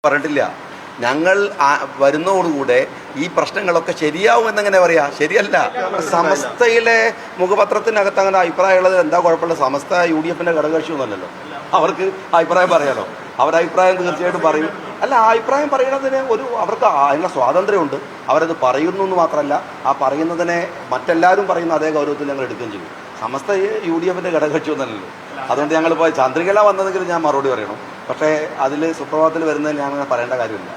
പറഞ്ഞിട്ടില്ല. ഞങ്ങൾ വരുന്നതോടുകൂടെ ഈ പ്രശ്നങ്ങളൊക്കെ ശരിയാവുമെന്നെങ്ങനെ പറയാ? ശരിയല്ല. സമസ്തയിലെ മുഖപത്രത്തിനകത്ത് അങ്ങനെ അഭിപ്രായമുള്ളത് എന്താ കുഴപ്പമില്ല. സമസ്ത UDFന്റെ ഘടകകക്ഷിയൊന്നുമല്ലല്ലോ. അവർക്ക് അഭിപ്രായം പറയാലോ. അവരഭിപ്രായം തീർച്ചയായിട്ടും പറയും. അല്ല, ആ അഭിപ്രായം പറയുന്നതിന് അവർക്ക് അതിനുള്ള സ്വാതന്ത്ര്യമുണ്ട്. അവരത് പറയുന്നു എന്ന് മാത്രമല്ല, ആ പറയുന്നതിനെ മറ്റെല്ലാവരും പറയുന്ന അതേ ഗൗരവത്തിൽ ഞങ്ങൾ എടുക്കുകയും ചെയ്യും. സമസ്ത UDFന്റെ ഘടകകക്ഷിയൊന്നുമല്ലല്ലോ. അതുകൊണ്ട് ഞങ്ങളിപ്പോൾ ചന്ദ്രികല വന്നതെങ്കിൽ ഞാൻ മറുപടി പറയണം. പക്ഷേ അതിൽ സുപ്രഭാതത്തിൽ വരുന്നതിൽ ഞാൻ അങ്ങനെ പറയേണ്ട കാര്യമില്ല.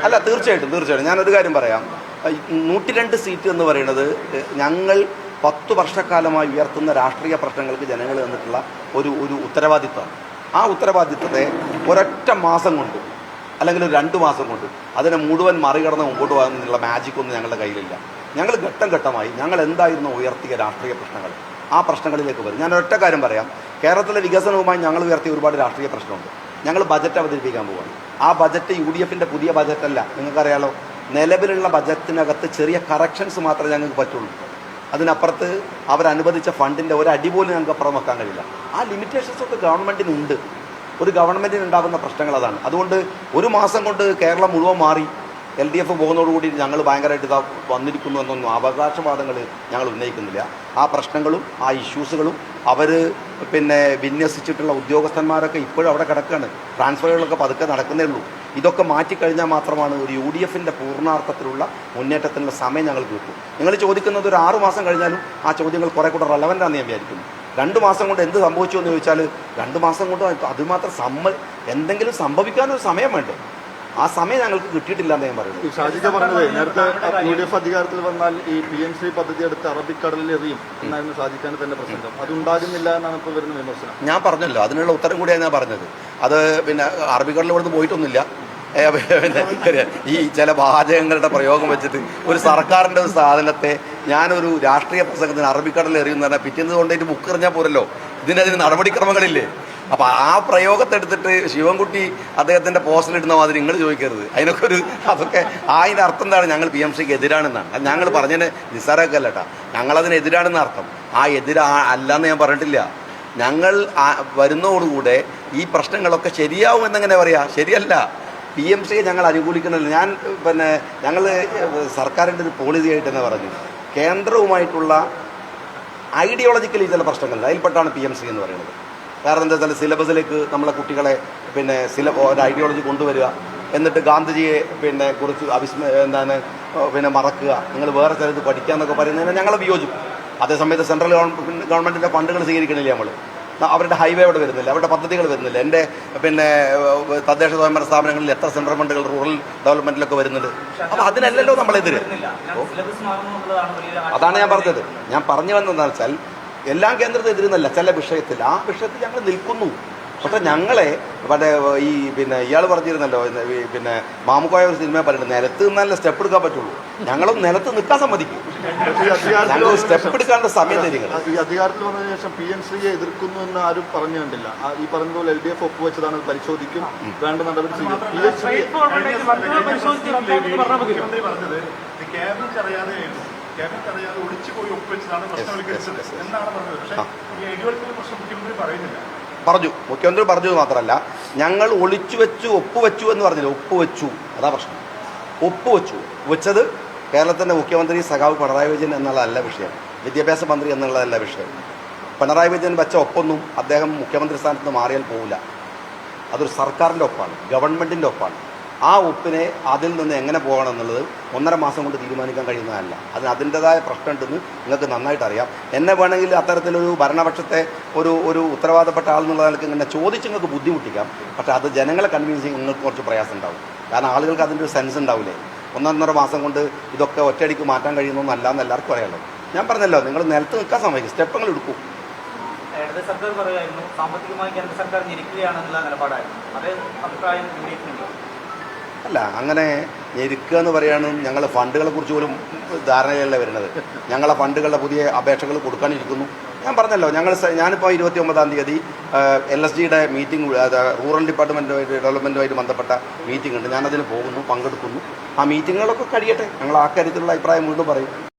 അല്ല, തീർച്ചയായിട്ടും ഞാനൊരു കാര്യം പറയാം. 102 സീറ്റ് എന്ന് പറയുന്നത് ഞങ്ങൾ 10 വർഷക്കാലമായി ഉയർത്തുന്ന രാഷ്ട്രീയ പ്രശ്നങ്ങൾക്ക് ജനങ്ങൾ തന്നിട്ടുള്ള ഒരു ഉത്തരവാദിത്വമാണ്. ആ ഉത്തരവാദിത്വത്തെ ഒരൊറ്റ മാസം കൊണ്ട് അല്ലെങ്കിൽ ഒരു 2 മാസം കൊണ്ട് അതിനെ മുഴുവൻ മറികടന്ന് മുമ്പോട്ട് പോകാനുള്ള മാജിക്കൊന്നും ഞങ്ങളുടെ കയ്യിലില്ല. ഞങ്ങൾ ഘട്ടം ഘട്ടമായി ഞങ്ങൾ എന്തായിരുന്നു ഉയർത്തിയ രാഷ്ട്രീയ പ്രശ്നങ്ങൾ, ആ പ്രശ്നങ്ങളിലേക്ക് വരും. ഞാൻ ഒറ്റ കാര്യം പറയാം. കേരളത്തിലെ വികസനവുമായി ഞങ്ങൾ ഉയർത്തിയ ഒരുപാട് രാഷ്ട്രീയ പ്രശ്നമുണ്ട്. ഞങ്ങൾ ബജറ്റ് അവതരിപ്പിക്കാൻ പോവുകയാണ്. ആ ബജറ്റ് UDFന്റെ പുതിയ ബജറ്റല്ല. നിങ്ങൾക്കറിയാലോ, നിലവിലുള്ള ബജറ്റിനകത്ത് ചെറിയ കറക്ഷൻസ് മാത്രമേ ഞങ്ങൾക്ക് പറ്റുള്ളൂ. അതിനപ്പുറത്ത് അവരനുവദിച്ച ഫണ്ടിൻ്റെ ഒരടി പോലും ഞങ്ങൾക്ക് അപ്പുറം വെക്കാൻ കഴിയില്ല. ആ ലിമിറ്റേഷൻസ് ഒക്കെ ഗവൺമെൻറ്റിനുണ്ട്. ഒരു ഗവൺമെൻറ്റിന് ഉണ്ടാകുന്ന പ്രശ്നങ്ങൾ അതാണ്. അതുകൊണ്ട് ഒരു മാസം കൊണ്ട് കേരളം മുഴുവൻ മാറി LDF പോകുന്നതോടുകൂടി ഞങ്ങൾ ഭയങ്കരമായിട്ട് ഇതാ വന്നിരിക്കുന്നു എന്നൊന്നും അവകാശവാദങ്ങൾ ഞങ്ങൾ ഉന്നയിക്കുന്നില്ല. ആ പ്രശ്നങ്ങളും ആ ഇഷ്യൂസുകളും അവർ വിന്യസിച്ചിട്ടുള്ള ഉദ്യോഗസ്ഥന്മാരൊക്കെ ഇപ്പോഴും അവിടെ കിടക്കുകയാണ്. ട്രാൻസ്ഫറുകളൊക്കെ പതുക്കെ നടക്കുന്നേ ഉള്ളൂ. ഇതൊക്കെ മാറ്റിക്കഴിഞ്ഞാൽ മാത്രമാണ് ഒരു UDFന്റെ പൂർണ്ണാർത്ഥത്തിലുള്ള മുന്നേറ്റത്തിനുള്ള സമയം ഞങ്ങൾക്ക് കിട്ടും. നിങ്ങൾ ചോദിക്കുന്നത് ഒരു 6 മാസം കഴിഞ്ഞാലും ആ ചോദ്യങ്ങൾ കുറേ കൂടെ റെലവൻ്റാണെന്ന് ഞാൻ വിചാരിക്കുന്നു. 2 മാസം കൊണ്ട് എന്ത് സംഭവിച്ചു എന്ന് ചോദിച്ചാൽ 2 മാസം കൊണ്ട് അതുമാത്രം എന്തെങ്കിലും സംഭവിക്കാനൊരു സമയം വേണ്ടേ? ആ സമയം ഞങ്ങൾക്ക് കിട്ടിയിട്ടില്ല എന്ന് ഞാൻ പറയുന്നത്. ഷാജിക പറഞ്ഞത് നേരത്തെ UDF അധികാരത്തിൽ വന്നാൽ ഈ PMC പദ്ധതി എടുത്ത് അറബിക്കടലിൽ എറിയും എന്നായിരുന്നു ഷാജിഖാന്റെ തന്നെ പ്രസംഗം. അതുണ്ടാകുന്നില്ല എന്നാണ് ഇപ്പോൾ വരുന്ന വിമർശനം. ഞാൻ പറഞ്ഞല്ലോ, അതിനുള്ള ഉത്തരം കൂടിയാണ് ഞാൻ പറഞ്ഞത്. അത് അറബിക്കടലിൽ ഇവിടുന്ന് പോയിട്ടൊന്നുമില്ല. ഈ ചില വാചകങ്ങളുടെ പ്രയോഗം വെച്ചിട്ട് ഒരു സർക്കാരിൻ്റെ ഒരു സാധനത്തെ ഞാനൊരു രാഷ്ട്രീയ പ്രസംഗത്തിന് അറബിക്കടലിൽ എറിയുന്ന പറഞ്ഞാൽ പിറ്റേന്ന് കൊണ്ടേറ്റ് ബുക്കെറിഞ്ഞാൽ പോരല്ലോ. ഇതിന് നടപടിക്രമങ്ങളില്ലേ? അപ്പോൾ ആ പ്രയോഗത്തെടുത്തിട്ട് ശിവൻകുട്ടി അദ്ദേഹത്തിൻ്റെ പോസ്റ്റിലിടുന്ന മാതിരി നിങ്ങൾ ചോദിക്കരുത്. അതൊക്കെ അതിൻ്റെ അർത്ഥം എന്താണ്? ഞങ്ങൾ PMCക്ക് എതിരാണെന്നാണ്. അത് ഞങ്ങൾ പറഞ്ഞതിന് നിസ്സാരമൊക്കെ അല്ല കേട്ടോ. ഞങ്ങളതിനെതിരാണെന്ന അർത്ഥം. ആ അല്ലാന്ന് ഞാൻ പറഞ്ഞിട്ടില്ല. ഞങ്ങൾ വരുന്നതോടുകൂടെ ഈ പ്രശ്നങ്ങളൊക്കെ ശരിയാവുമെന്നെങ്ങനെ പറയാ? ശരിയല്ല. PMCയെ ഞങ്ങൾ അനുകൂലിക്കുന്നില്ല. ഞങ്ങൾ സർക്കാരിൻ്റെ ഒരു പോളിസി ആയിട്ട് തന്നെ പറഞ്ഞു, കേന്ദ്രവുമായിട്ടുള്ള ഐഡിയോളജിക്കലി ചില പ്രശ്നങ്ങളുണ്ട്. അതിൽപ്പെട്ടാണ് PMC എന്ന് പറയുന്നത്. കാരണം എന്താ വെച്ചാൽ സിലബസിലേക്ക് നമ്മളെ കുട്ടികളെ ഒരു ഐഡിയോളജി കൊണ്ടുവരിക, എന്നിട്ട് ഗാന്ധിജിയെ കുറിച്ച് മറക്കുക, നിങ്ങൾ വേറെ സ്ഥലത്ത് പഠിക്കാമെന്നൊക്കെ പറയുന്നതിന് ഞങ്ങൾ വിയോജിക്കും. അതേസമയത്ത് സെൻട്രൽ ഗവൺമെൻറ്റിൻ്റെ ഫണ്ടുകൾ സ്വീകരിക്കണില്ല. അവരുടെ ഹൈവേ അവിടെ വരുന്നില്ല, അവരുടെ പദ്ധതികൾ വരുന്നില്ല. എൻ്റെ തദ്ദേശ സ്വയംഭരണ സ്ഥാപനങ്ങളിൽ എത്ര സെൻട്രൽ ഫണ്ടുകൾ റൂറൽ ഡെവലപ്മെൻറ്റിലൊക്കെ വരുന്നുണ്ട്. അപ്പോൾ അതിനല്ലല്ലോ നമ്മളെതിര്. അതാണ് ഞാൻ പറഞ്ഞത്. ഞാൻ പറഞ്ഞു വന്നതെന്ന് വെച്ചാൽ എല്ലാം കേന്ദ്രത്തിന് എതിരുന്നല്ല. ചില വിഷയത്തിൽ ആ വിഷയത്തിൽ ഞങ്ങൾ നിൽക്കുന്നു. പക്ഷെ ഞങ്ങളെ ഇയാൾ പറഞ്ഞിരുന്നല്ലോ, മാമുക്കോയ ഒരു സിനിമ പറയുന്നത് നിലത്ത് നിന്നാലേ സ്റ്റെപ്പ് എടുക്കാൻ പറ്റുള്ളൂ. ഞങ്ങളും നിലത്ത് നിൽക്കാൻ സമ്മതിക്കും. ഞങ്ങൾ സ്റ്റെപ്പ് എടുക്കാനുള്ള സമയം തരിക. ഈ അധികാരത്തിൽ വന്നതിന് ശേഷം PMCയെ എതിർക്കുന്നു എന്ന് ആരും പറഞ്ഞു കണ്ടില്ല. ഈ പറഞ്ഞതുപോലെ LDF ഒപ്പുവെച്ചതാണ്, പരിശോധിക്കും, വേണ്ട നടപടി സ്വീകരിക്കും. പറഞ്ഞു, മുഖ്യമന്ത്രി പറഞ്ഞത് മാത്രമല്ല, ഞങ്ങൾ ഒളിച്ചു വെച്ചു ഒപ്പുവെച്ചു എന്ന് പറഞ്ഞില്ല, ഒപ്പുവെച്ചു. അതാ പ്രശ്നം. വെച്ചത് കേരളത്തിൻ്റെ മുഖ്യമന്ത്രി സഖാവ് പിണറായി വിജയൻ എന്നുള്ളതല്ല വിഷയം, വിദ്യാഭ്യാസ മന്ത്രി എന്നുള്ളതല്ല വിഷയം. പിണറായി വിജയൻ വെച്ച ഒപ്പൊന്നും അദ്ദേഹം മുഖ്യമന്ത്രി സ്ഥാനത്ത് നിന്ന് മാറിയാൽ പോവില്ല. അതൊരു സർക്കാരിൻ്റെ ഒപ്പാണ്, ഗവൺമെൻറ്റിൻ്റെ ഒപ്പാണ്. ആ ഒപ്പിനെ അതിൽ നിന്ന് എങ്ങനെ പോകണം എന്നുള്ളത് 1.5 മാസം കൊണ്ട് തീരുമാനിക്കാൻ കഴിയുന്നതല്ല. അതിൻ്റെതായ പ്രശ്നമുണ്ടെന്ന് നിങ്ങൾക്ക് നന്നായിട്ട് അറിയാം. എന്നെ വേണമെങ്കിൽ അത്തരത്തിലൊരു ഭരണപക്ഷത്തെ ഒരു ഉത്തരവാദപ്പെട്ട ആളെന്നുള്ള നിലയ്ക്ക് ഇങ്ങനെ ചോദിച്ച് നിങ്ങൾക്ക് ബുദ്ധിമുട്ടിക്കാം. പക്ഷേ അത് ജനങ്ങളെ കൺവിൻസ് ചെയ്യാൻ നിങ്ങൾക്ക് കുറച്ച് പ്രയാസം ഉണ്ടാവും. കാരണം ആളുകൾക്ക് അതിൻ്റെ ഒരു സെൻസ് ഉണ്ടാവില്ലേ. 1.5 മാസം കൊണ്ട് ഇതൊക്കെ ഒറ്റയടിക്ക് മാറ്റാൻ കഴിയുന്നൊന്നല്ല എന്ന് എല്ലാവർക്കും അറിയാമല്ലോ. ഞാൻ പറഞ്ഞല്ലോ, നിങ്ങൾ നിലത്ത് നിൽക്കാൻ സമ്മതിക്കും, സ്റ്റെപ്പുകൾ എടുക്കും. സർക്കാർ പറയുമായിരുന്നു സാമ്പത്തികമായി കേന്ദ്ര സർക്കാർ ഞെരുക്കുകയാണെന്നുള്ള നിലപാടായിരുന്നു. അതേ അഭിപ്രായം അല്ല, അങ്ങനെ ഞെരുക്കുക എന്ന് പറയാനും ഞങ്ങൾ ഫണ്ടുകളെ കുറിച്ച് പോലും ധാരണയല്ല വരുന്നത്. ഞങ്ങളെ ഫണ്ടുകളുടെ പുതിയ അപേക്ഷകൾ കൊടുക്കാനിരിക്കുന്നു. ഞാൻ പറഞ്ഞല്ലോ, ഞാനിപ്പോൾ 29-ാം തീയതി LSGയുടെ മീറ്റിംഗ്, റൂറൽ ഡെവലപ്മെൻറ്റുമായിട്ട് ബന്ധപ്പെട്ട മീറ്റിംഗ് ഉണ്ട്. ഞാനതിന് പോകുന്നു, പങ്കെടുക്കുന്നു. ആ മീറ്റിങ്ങുകളൊക്കെ കഴിയട്ടെ. ഞങ്ങൾ ആ കാര്യത്തിലുള്ള അഭിപ്രായം വീണ്ടും പറയും.